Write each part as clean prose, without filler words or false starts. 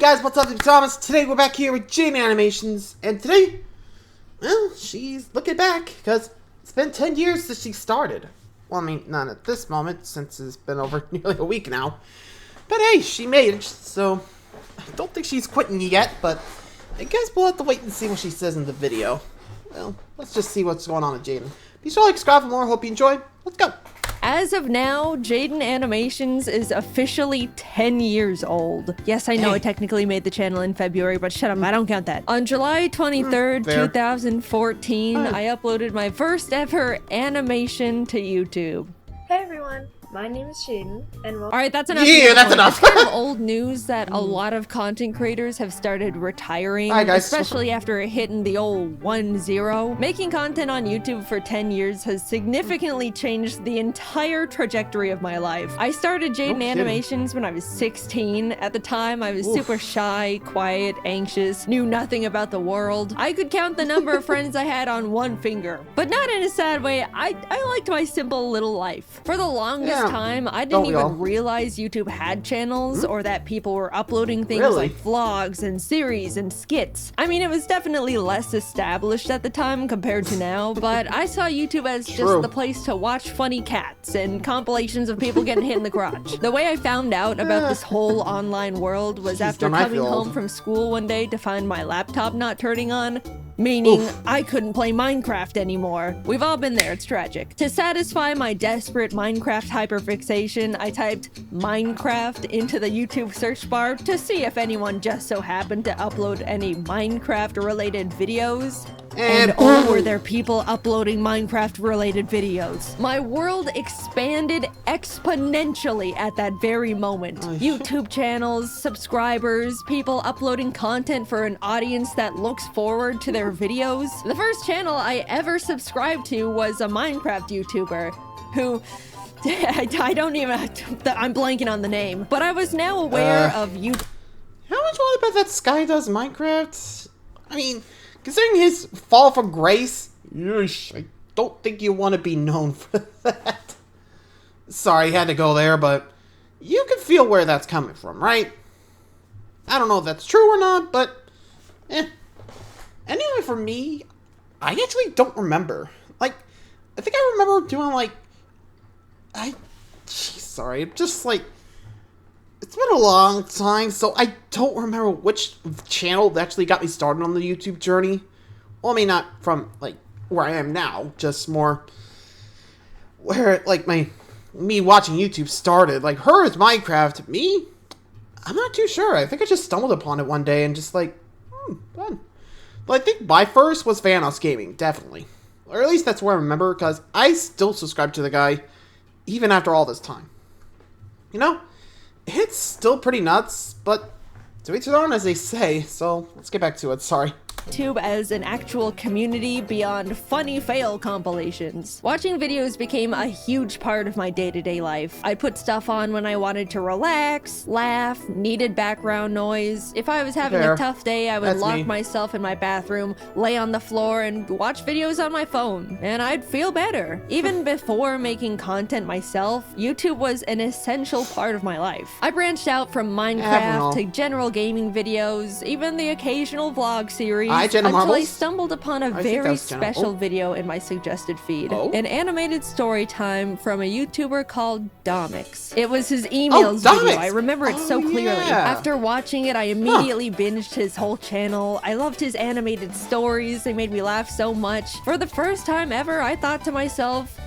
guys, what's up? It's Thomas. Today we're back here with Jaiden Animations, and today, well, she's looking back, because it's been 10 years since she started. Well, I mean, not at this moment, since it's been over nearly a week now. But hey, she made it, so I don't think she's quitting yet, but I guess we'll have to wait and see what she says in the video. Well, let's just see what's going on with Jaiden. Be sure to like, subscribe for more. Hope you enjoyed. Let's go. As of now, Jaiden Animations is officially 10 years old. Yes, I know I technically made the channel in February, but shut up, I don't count that. On July 23rd, 2014, I uploaded my first ever animation to YouTube. Hey everyone, my name is Jaiden, and welcome. Alright, that's enough. Yeah, that's enough. It's kind of old news that a lot of content creators have started retiring, Hi, guys. especially after hitting the old 1-0. Making content on YouTube for 10 years has significantly changed the entire trajectory of my life. I started Jaiden Animations when I was 16. At the time, I was super shy, quiet, anxious, knew nothing about the world. I could count the number of friends I had on one finger. But not in a sad way, I liked my simple little life. For the longest time, I didn't even realize YouTube had channels or that people were uploading things like vlogs and series and skits. I mean, it was definitely less established at the time compared to now, but I saw YouTube as just the place to watch funny cats and compilations of people getting hit in the crotch. The way I found out about this whole online world was after coming home from school one day to find my laptop not turning on. Meaning, I couldn't play Minecraft anymore. We've all been there, it's tragic. To satisfy my desperate Minecraft hyperfixation, I typed Minecraft into the YouTube search bar to see if anyone just so happened to upload any Minecraft-related videos. And oh, were there people uploading Minecraft-related videos. My world expanded exponentially at that very moment. YouTube channels, subscribers, people uploading content for an audience that looks forward to their videos. The first channel I ever subscribed to was a Minecraft YouTuber who... I don't even... I'm blanking on the name. But I was now aware of you... How much want to bet that Sky does Minecraft? I mean... Considering his fall from grace, I don't think you want to be known for that. Sorry, had to go there, but you can feel where that's coming from, right? I don't know if that's true or not, but Anyway, for me, I actually don't remember. Like, I think I remember doing like, sorry, just like, it's been a long time, so I don't remember which channel actually got me started on the YouTube journey. Well, I mean, not from, like, where I am now, just more where, like, me watching YouTube started. Like, her is Minecraft. Me? I'm not too sure. I think I just stumbled upon it one day and just, like, fun. But I think my first was Vanos Gaming, definitely. Or at least that's where I remember, because I still subscribe to the guy, even after all this time. You know? It's still pretty nuts, but to each their own, as they say, so let's get back to it, sorry. YouTube as an actual community beyond funny fail compilations. Watching videos became a huge part of my day-to-day life. I'd put stuff on when I wanted to relax, laugh, needed background noise. If I was having a tough day, I would lock myself in my bathroom, lay on the floor, and watch videos on my phone, and I'd feel better. Even before making content myself, YouTube was an essential part of my life. I branched out from Minecraft to general gaming videos, even the occasional vlog series, until I stumbled upon a very special video in my suggested feed. An animated story time from a YouTuber called Domix. It was his emails video. I remember it so clearly. After watching it, I immediately binged his whole channel. I loved his animated stories. They made me laugh so much. For the first time ever, I thought to myself,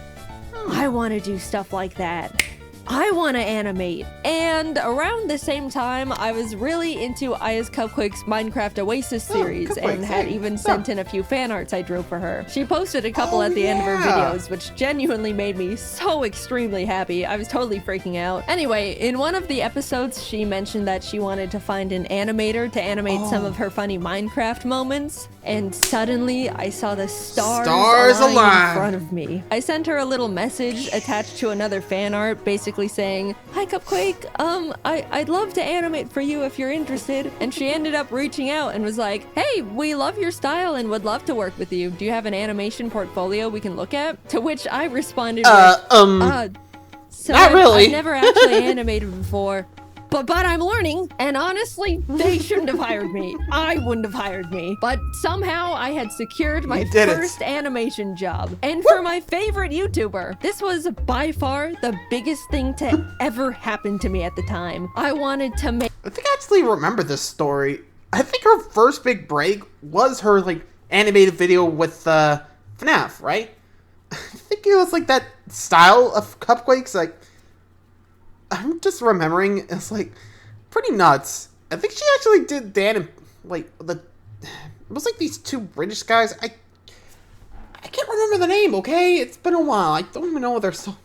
I want to do stuff like that. I want to animate. And around the same time, I was really into Aya's Cupquake's Minecraft Oasis series and had even sent in a few fan arts I drew for her. She posted a couple at the end of her videos, which genuinely made me so extremely happy. I was totally freaking out. Anyway, in one of the episodes, she mentioned that she wanted to find an animator to animate some of her funny Minecraft moments. And suddenly, I saw the stars align in front of me. I sent her a little message attached to another fan art, basically saying, "Hi Cupquake, I'd love to animate for you if you're interested." And she ended up reaching out and was like, "Hey, we love your style and would love to work with you. Do you have an animation portfolio we can look at?" To which I responded with, not really. I've never actually animated before, But I'm learning, and honestly, they shouldn't have hired me. I wouldn't have hired me. But somehow I had secured my first animation job. And for my favorite YouTuber, this was by far the biggest thing to ever happen to me at the time. I wanted to make... I think I actually remember this story. I think her first big break was her, like, animated video with FNAF, right? I think it was, like, that style of Cupquakes, like... I'm just remembering, it's, like, pretty nuts. I think she actually did Dan and, like, it was, like, these two British guys. I can't remember the name, okay? It's been a while. I don't even know what they're so...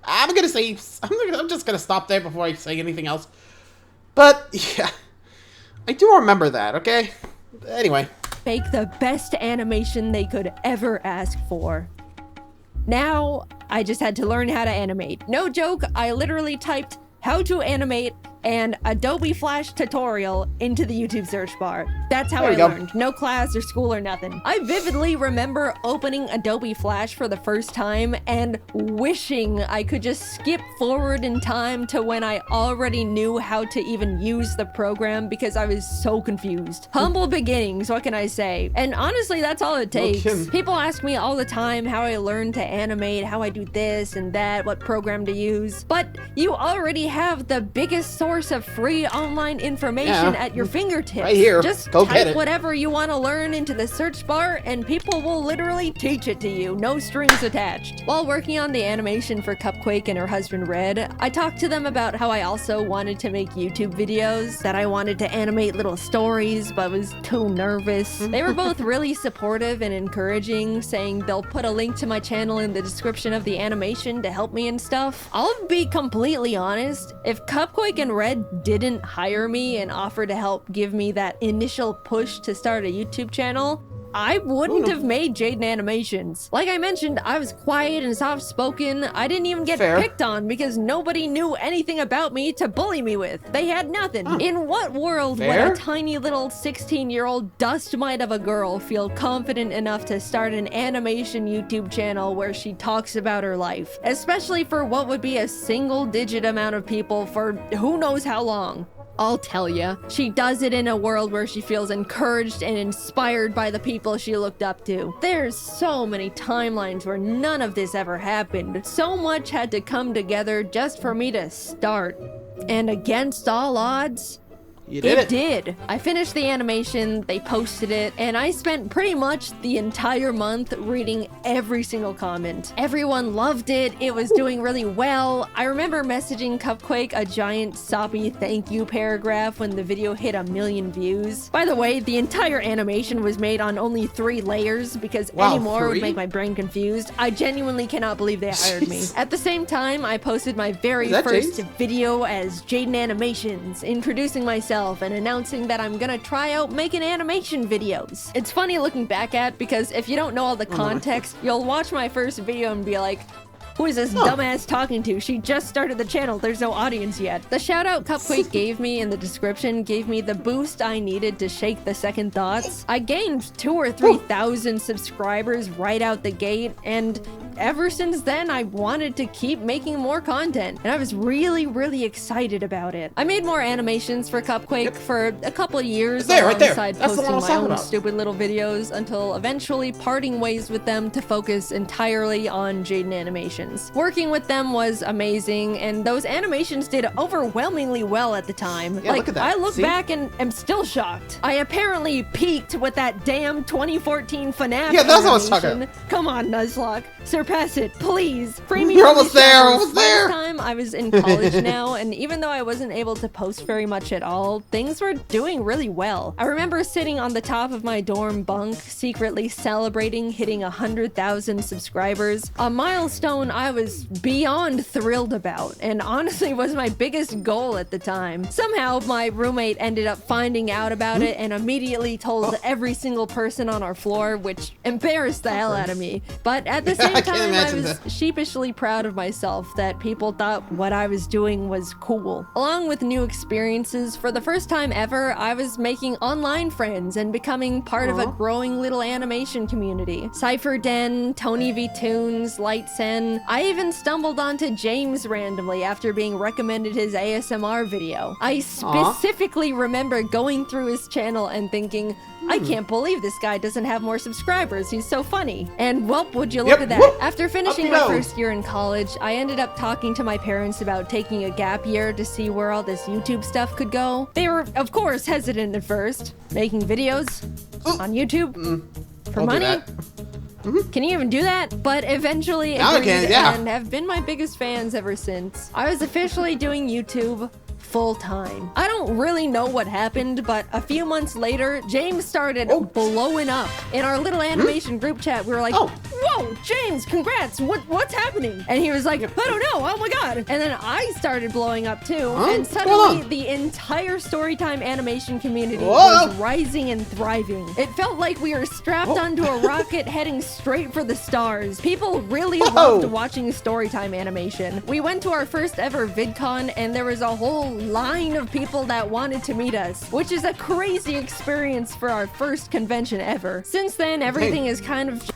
I'm just gonna stop there before I say anything else. But, yeah. I do remember that, okay? Anyway. Make the best animation they could ever ask for. Now, I just had to learn how to animate. No joke, I literally typed how to animate and Adobe Flash tutorial into the YouTube search bar. That's how I learned. No class or school or nothing. I vividly remember opening Adobe Flash for the first time and wishing I could just skip forward in time to when I already knew how to even use the program because I was so confused. Humble beginnings, what can I say? And honestly, that's all it takes. People ask me all the time how I learned to animate, how I do this and that, what program to use. But you already have the biggest source of free online information at your fingertips. Right here. Just Go type whatever you want to learn into the search bar and people will literally teach it to you. No strings attached. While working on the animation for Cupquake and her husband Red, I talked to them about how I also wanted to make YouTube videos, that I wanted to animate little stories but was too nervous. They were both really supportive and encouraging, saying they'll put a link to my channel in the description of the animation to help me and stuff. I'll be completely honest, if Cupquake and Red didn't hire me and offer to help give me that initial push to start a YouTube channel, I wouldn't have made Jaiden Animations. Like I mentioned, I was quiet and soft-spoken. I didn't even get picked on because nobody knew anything about me to bully me with. They had nothing. In what world would a tiny little 16-year-old dust mite of a girl feel confident enough to start an animation YouTube channel where she talks about her life? Especially for what would be a single-digit amount of people for who knows how long. I'll tell ya, she does it in a world where she feels encouraged and inspired by the people she looked up to. There's so many timelines where none of this ever happened. So much had to come together just for me to start. And against all odds, it did. I finished the animation, they posted it, and I spent pretty much the entire month reading every single comment. Everyone loved it, it was doing really well. I remember messaging Cupquake a giant soppy thank you paragraph when the video hit 1 million views. By the way, the entire animation was made on only 3 layers because any more would make my brain confused. I genuinely cannot believe they hired me. At the same time, I posted my very first video as Jaiden Animations, introducing myself and announcing that I'm gonna try out making animation videos. It's funny looking back at because if you don't know all the context, you'll watch my first video and be like, who is this dumbass talking to? She just started the channel. There's no audience yet. The shout out Cupquake gave me in the description gave me the boost I needed to shake the second thoughts. I gained 2,000 or 3,000 subscribers right out the gate, and ever since then, I wanted to keep making more content, and I was really, really excited about it. I made more animations for Cupquake for a couple years alongside posting my own stupid little videos until eventually parting ways with them to focus entirely on Jaiden Animations. Working with them was amazing, and those animations did overwhelmingly well at the time. I look back and am still shocked. I apparently peaked with that damn 2014 FNAF that's what I was talking about. Come on, Nuzlocke. Surpass it, please. Free me. You're almost there, almost there. By the time I was in college now, and even though I wasn't able to post very much at all, things were doing really well. I remember sitting on the top of my dorm bunk, secretly celebrating hitting 100,000 subscribers, a milestone I was beyond thrilled about, and honestly was my biggest goal at the time. Somehow, my roommate ended up finding out about it and immediately told every single person on our floor, which embarrassed the hell out of me. But at the same time, time, I imagine was that. sheepishly proud of myself that people thought what I was doing was cool. Along with new experiences, for the first time ever, I was making online friends and becoming part of a growing little animation community. Cypher Den, Tony V Toons, Lightsen. I even stumbled onto James randomly after being recommended his ASMR video. I specifically remember going through his channel and thinking, I can't believe this guy doesn't have more subscribers. He's so funny. And well, would you look at that? Whoop. After finishing my first year in college, I ended up talking to my parents about taking a gap year to see where all this YouTube stuff could go. They were, of course, hesitant at first, making videos on YouTube for I'll do money. that. Can you even do that? But eventually Now I agreed can, yeah. and have been my biggest fans ever since. I was officially doing YouTube full-time. I don't really know what happened, but a few months later, James started blowing up. In our little animation group chat, we were like, whoa, James, congrats, what's happening? And he was like, I don't know, oh my god. And then I started blowing up too, and suddenly the entire Storytime animation community was rising and thriving. It felt like we were strapped onto a rocket heading straight for the stars. People really loved watching Storytime animation. We went to our first ever VidCon, and there was a whole line of people that wanted to meet us, which is a crazy experience for our first convention ever. Since then, everything is kind of...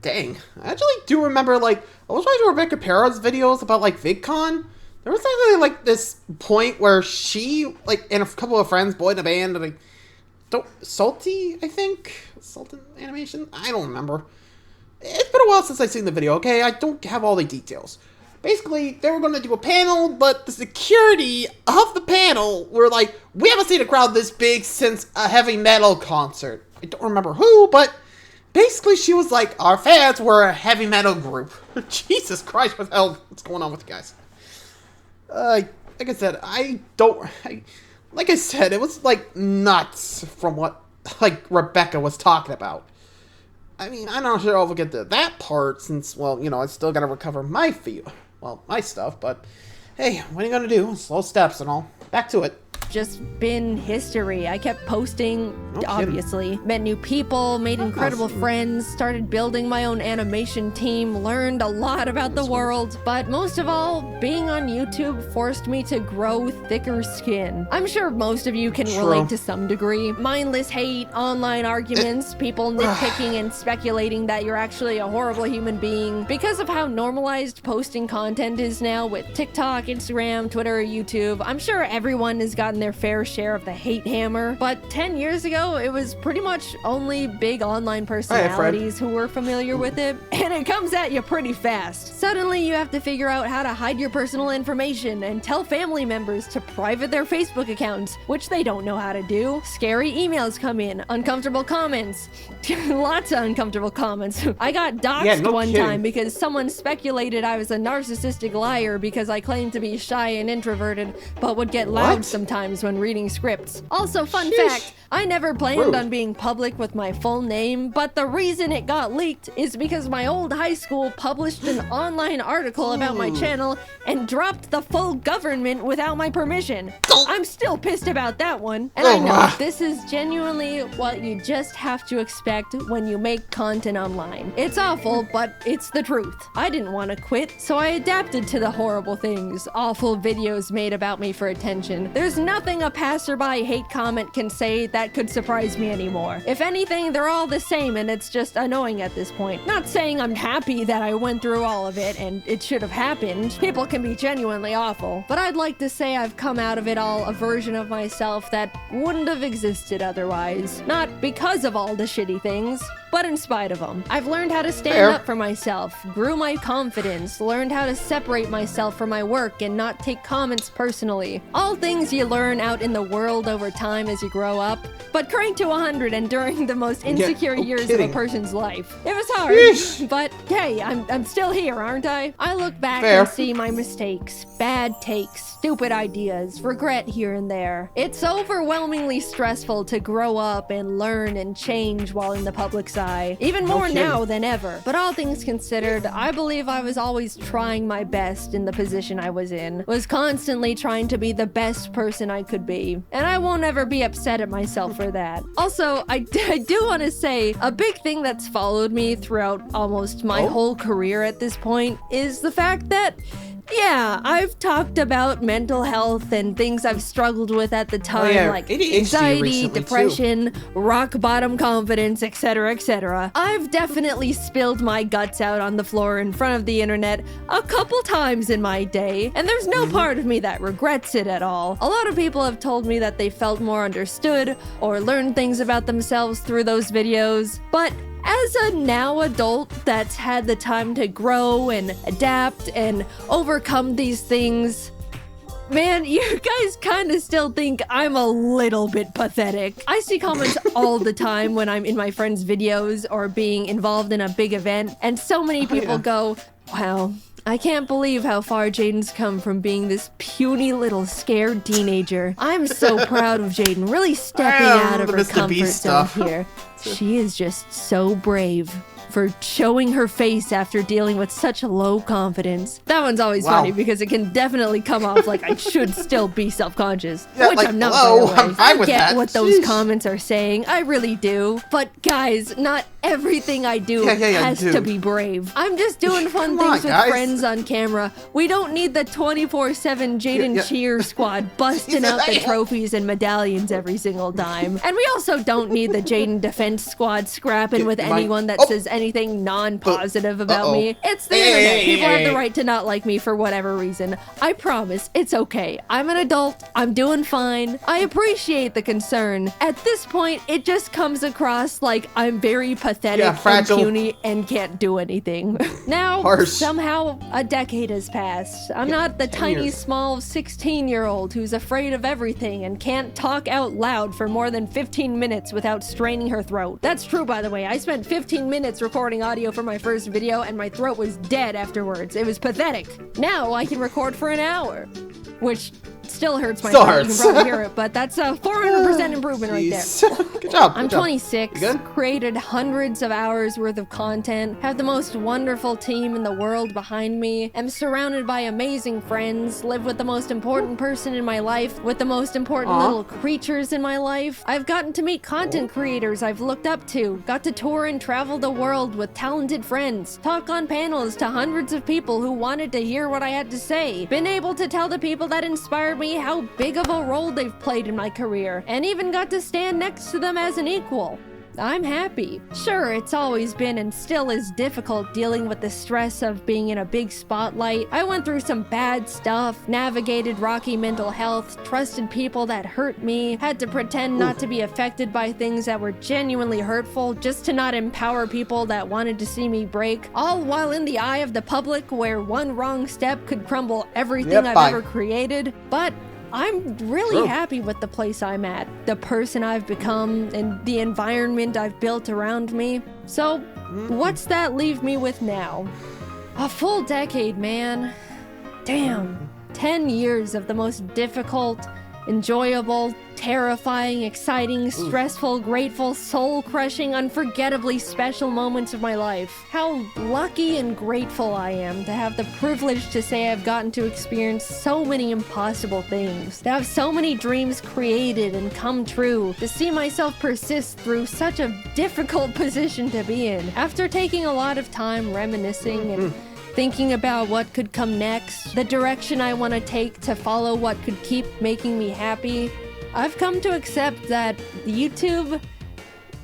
Dang. I actually do remember, like, I was watching Rebecca Perra's videos about, like, VidCon. There was actually, like, this point where she, like, and a couple of friends boyed in a band, and Salty, I think? Sultan Animation? I don't remember. It's been a while since I've seen the video, okay? I don't have all the details. Basically, they were going to do a panel, but the security of the panel were like, we haven't seen a crowd this big since a heavy metal concert. I don't remember who, but basically she was like, our fans were a heavy metal group. Jesus Christ, what's going on with you guys? Like I said, like I said, it was like nuts from what, like, Rebecca was talking about. I mean, I'm not sure I'll get to that part since, well, you know, I still gotta recover my stuff, but hey, what are you gonna do? Slow steps and all. Back to it. Just been history. I kept posting, obviously. Met new people, made incredible friends, started building my own animation team, learned a lot about the world. But most of all, being on YouTube forced me to grow thicker skin. I'm sure most of you can relate to some degree. Mindless hate, online arguments, people nitpicking and speculating that you're actually a horrible human being. Because of how normalized posting content is now with TikTok, Instagram, Twitter, YouTube, I'm sure everyone has gotten their fair share of the hate hammer, but 10 years ago, it was pretty much only big online personalities who were familiar with it, and it comes at you pretty fast. Suddenly, you have to figure out how to hide your personal information and tell family members to private their Facebook accounts, which they don't know how to do. Scary emails come in, uncomfortable comments, lots of uncomfortable comments. I got doxxed one time because someone speculated I was a narcissistic liar because I claimed to be shy and introverted, but would get loud sometimes when reading scripts. Also, fun fact, I never planned on being public with my full name, but the reason it got leaked is because my old high school published an online article about my channel and dropped the full government without my permission. I'm still pissed about that one, and I know this is genuinely what you just have to expect when you make content online. It's awful, but it's the truth. I didn't want to quit, so I adapted to the horrible things awful videos made about me for attention. There's nothing a passerby hate comment can say that could surprise me anymore. If anything, they're all the same, and it's just annoying at this point. Not saying I'm happy that I went through all of it and it should have happened. People can be genuinely awful, but I'd like to say I've come out of it all a version of myself that wouldn't have existed otherwise. Not because of all the shitty things, but in spite of them. I've learned how to stand up for myself, grew my confidence, learned how to separate myself from my work and not take comments personally. All things you learn out in the world over time as you grow up, but crank to 100 and during the most insecure years of a person's life. It was hard, but hey, I'm still here, aren't I? I look back and see my mistakes, bad takes, stupid ideas, regret here and there. It's overwhelmingly stressful to grow up and learn and change while in the public eye, even more now than ever. But all things considered, I believe I was always trying my best in the position I was in, was constantly trying to be the best person I could be. And I won't ever be upset at myself for that. Also, I do want to say a big thing that's followed me throughout almost my whole career at this point is the fact that yeah, I've talked about mental health and things I've struggled with at the time, like anxiety, depression, rock bottom confidence, etc., etc. I've definitely spilled my guts out on the floor in front of the internet a couple times in my day, and there's no part of me that regrets it at all. A lot of people have told me that they felt more understood or learned things about themselves through those videos, but as a now adult that's had the time to grow and adapt and overcome these things, man, you guys kind of still think I'm a little bit pathetic. I see comments all the time when I'm in my friends' videos or being involved in a big event, and so many people go, wow, I can't believe how far Jaiden's come from being this puny little scared teenager. I'm so proud of Jaiden, really stepping out of her comfort zone here. She is just so brave for showing her face after dealing with such low confidence. That one's always funny because it can definitely come off like I should still be self-conscious, which I'm not, by the way. I get what those comments are saying, I really do. But guys, not everything I do has to be brave. I'm just doing fun things with friends on camera. We don't need the 24/7 Jaiden cheer squad busting out the trophies and medallions every single time. And we also don't need the Jaiden defense squad scrapping with anyone that says anything non-positive about me. It's the internet. People have the right to not like me for whatever reason. I promise, it's okay. I'm an adult. I'm doing fine. I appreciate the concern. At this point, it just comes across like I'm very pathetic and puny and can't do anything. Now, somehow, a decade has passed. I'm not the tiny, small 16-year-old who's afraid of everything and can't talk out loud for more than 15 minutes without straining her throat. That's true, by the way. I spent 15 minutes recording audio for my first video and my throat was dead afterwards. It was pathetic. Now I can record for an hour, which still hurts my throat. You can probably hear it, but that's a 400% improvement right there. Good job. I'm 26, created hundreds of hours worth of content, have the most wonderful team in the world behind me, am surrounded by amazing friends, live with the most important person in my life, with the most important little creatures in my life. I've gotten to meet content creators I've looked up to, got to tour and travel the world with talented friends, talk on panels to hundreds of people who wanted to hear what I had to say, been able to tell the people that inspired me how big of a role they've played in my career, and even got to stand next to them as an equal. I'm happy. Sure, it's always been and still is difficult dealing with the stress of being in a big spotlight. I went through some bad stuff, navigated rocky mental health, trusted people that hurt me, had to pretend not to be affected by things that were genuinely hurtful just to not empower people that wanted to see me break, all while in the eye of the public where one wrong step could crumble everything I've ever created. But I'm really happy with the place I'm at, the person I've become, and the environment I've built around me. So, what's that leave me with now? A full decade, man. Damn. 10 years of the most difficult, enjoyable, terrifying, exciting, stressful, grateful, soul-crushing, unforgettably special moments of my life. How lucky and grateful I am to have the privilege to say I've gotten to experience so many impossible things, to have so many dreams created and come true, to see myself persist through such a difficult position to be in. After taking a lot of time reminiscing and thinking about what could come next, the direction I want to take to follow what could keep making me happy, I've come to accept that YouTube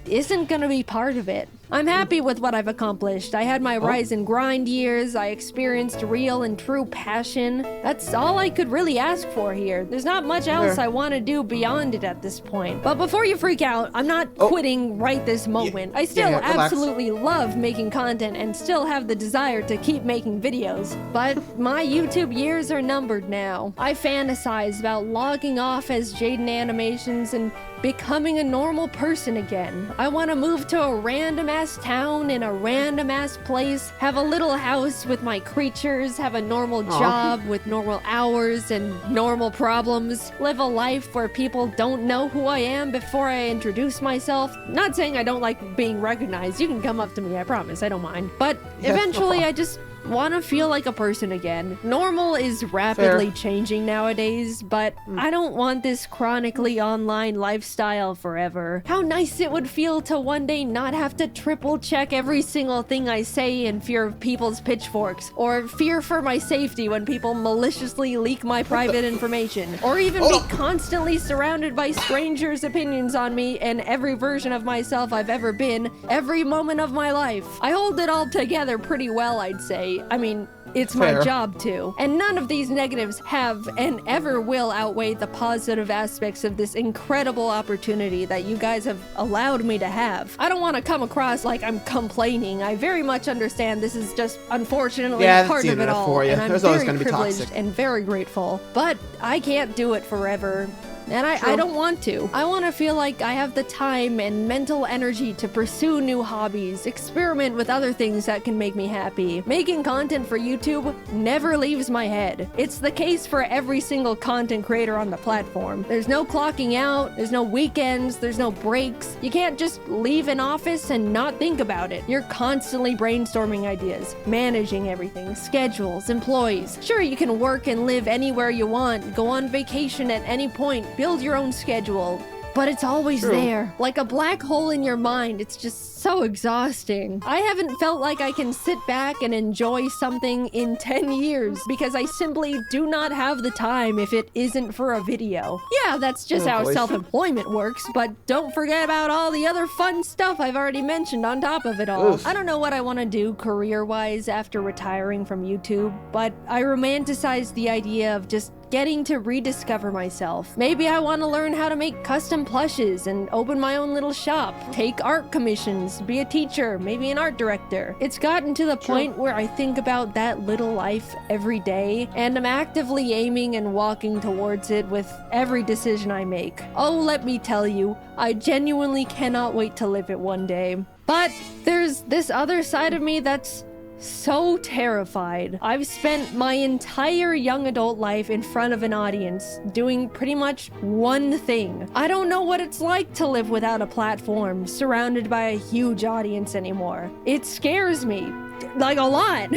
isn't gonna be part of it. I'm happy with what I've accomplished. I had my rise and grind years. I experienced real and true passion. That's all I could really ask for here. There's not much else I want to do beyond it at this point. But before you freak out, I'm not quitting right this moment. I still absolutely love making content and still have the desire to keep making videos. But my YouTube years are numbered now. I fantasize about logging off as Jaiden Animations and becoming a normal person again. I want to move to a random-ass town in a random-ass place, have a little house with my creatures, have a normal job with normal hours and normal problems, live a life where people don't know who I am before I introduce myself. Not saying I don't like being recognized. You can come up to me, I promise, I don't mind. But eventually I just want to feel like a person again. Normal is rapidly changing nowadays, but I don't want this chronically online lifestyle forever. How nice it would feel to one day not have to triple check every single thing I say in fear of people's pitchforks, or fear for my safety when people maliciously leak my private information, or even be constantly surrounded by strangers' opinions on me and every version of myself I've ever been, every moment of my life. I hold it all together pretty well, I'd say. I mean, it's my job to. And none of these negatives have and ever will outweigh the positive aspects of this incredible opportunity that you guys have allowed me to have. I don't want to come across like I'm complaining. I very much understand this is just unfortunately part of it all. And I'm very privileged and very grateful. But I can't do it forever. And I don't want to. I want to feel like I have the time and mental energy to pursue new hobbies, experiment with other things that can make me happy. Making content for YouTube never leaves my head. It's the case for every single content creator on the platform. There's no clocking out, there's no weekends, there's no breaks. You can't just leave an office and not think about it. You're constantly brainstorming ideas, managing everything, schedules, employees. Sure, you can work and live anywhere you want, go on vacation at any point, build your own schedule, but it's always there. Like a black hole in your mind. It's just so exhausting. I haven't felt like I can sit back and enjoy something in 10 years because I simply do not have the time if it isn't for a video. Yeah, that's just how self-employment works, but don't forget about all the other fun stuff I've already mentioned on top of it all. I don't know what I want to do career-wise after retiring from YouTube, but I romanticize the idea of just getting to rediscover myself. Maybe I want to learn how to make custom plushes and open my own little shop, take art commissions, be a teacher, maybe an art director. It's gotten to the point where I think about that little life every day, and I'm actively aiming and walking towards it with every decision I make. Oh, let me tell you, I genuinely cannot wait to live it one day. But there's this other side of me that's so terrified. I've spent my entire young adult life in front of an audience doing pretty much one thing. I don't know what it's like to live without a platform, surrounded by a huge audience anymore. It scares me, like a lot.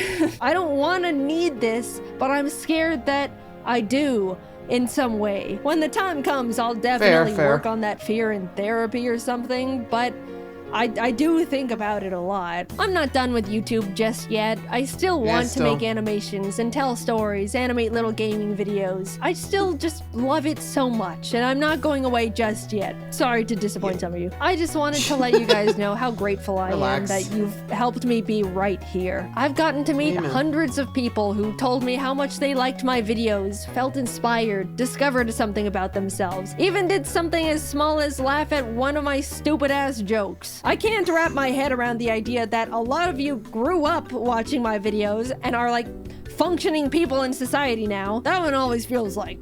I don't want to need this, but I'm scared that I do in some way. When the time comes, I'll definitely work on that fear in therapy or something, but I do think about it a lot. I'm not done with YouTube just yet. I still want to make animations and tell stories, animate little gaming videos. I still just love it so much, and I'm not going away just yet. Sorry to disappoint some of you. I just wanted to let you guys know how grateful I am that you've helped me be right here. I've gotten to meet hundreds of people who told me how much they liked my videos, felt inspired, discovered something about themselves, even did something as small as laugh at one of my stupid ass jokes. I can't wrap my head around the idea that a lot of you grew up watching my videos and are like functioning people in society now. That one always feels like,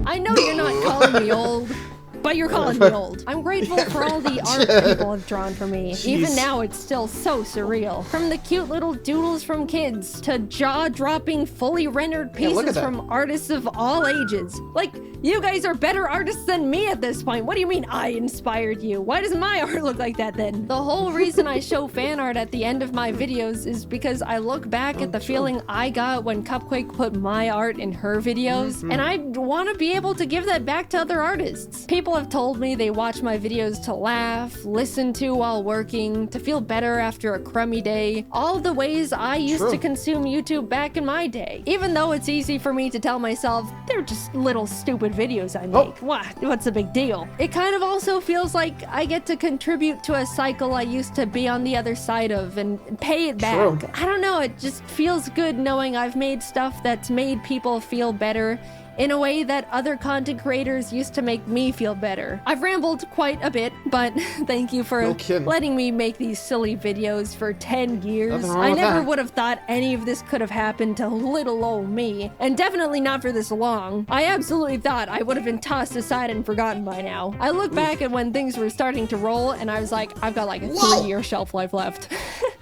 I know you're not calling me old, but you're calling me old. I'm grateful for all the art people have drawn for me. Even now, it's still so surreal. From the cute little doodles from kids to jaw-dropping, fully rendered pieces from artists of all ages. Like, you guys are better artists than me at this point. What do you mean I inspired you? Why doesn't my art look like that then? The whole reason I show fan art at the end of my videos is because I look back at the feeling I got when Cupquake put my art in her videos, and I want to be able to give that back to other artists. People have told me they watch my videos to laugh, listen to while working, to feel better after a crummy day. All the ways I used to consume YouTube back in my day. Even though it's easy for me to tell myself, they're just little stupid videos I make. What's the big deal? It kind of also feels like I get to contribute to a cycle I used to be on the other side of and pay it back. I don't know, it just feels good knowing I've made stuff that's made people feel better in a way that other content creators used to make me feel better. I've rambled quite a bit, but thank you for letting me make these silly videos for 10 years. I never would have thought any of this could have happened to little old me, and definitely not for this long. I absolutely thought I would have been tossed aside and forgotten by now. I look back at when things were starting to roll, and I was like, I've got like a 3-year shelf life left.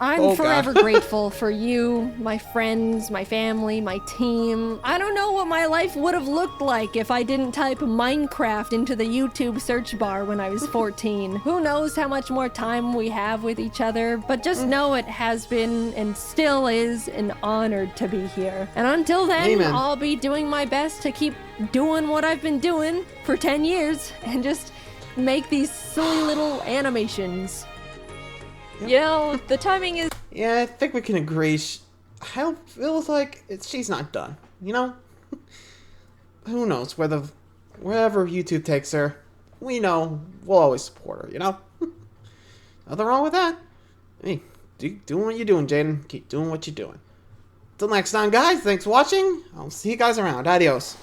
I'm forever grateful for you, my friends, my family, my team. I don't know what my life would have looked like if I didn't type Minecraft into the YouTube search bar when I was 14. Who knows how much more time we have with each other, but just know it has been and still is an honor to be here. And until then, Amen. I'll be doing my best to keep doing what I've been doing for 10 years and just make these silly little animations. You know, the timing is. Yeah, I think we can agree. I feels like she's not done. You know, who knows wherever YouTube takes her, we know we'll always support her. You know, nothing wrong with that. Hey, doing what you're doing, Jaiden. Keep doing what you're doing. Till next time, guys. Thanks for watching. I'll see you guys around. Adios.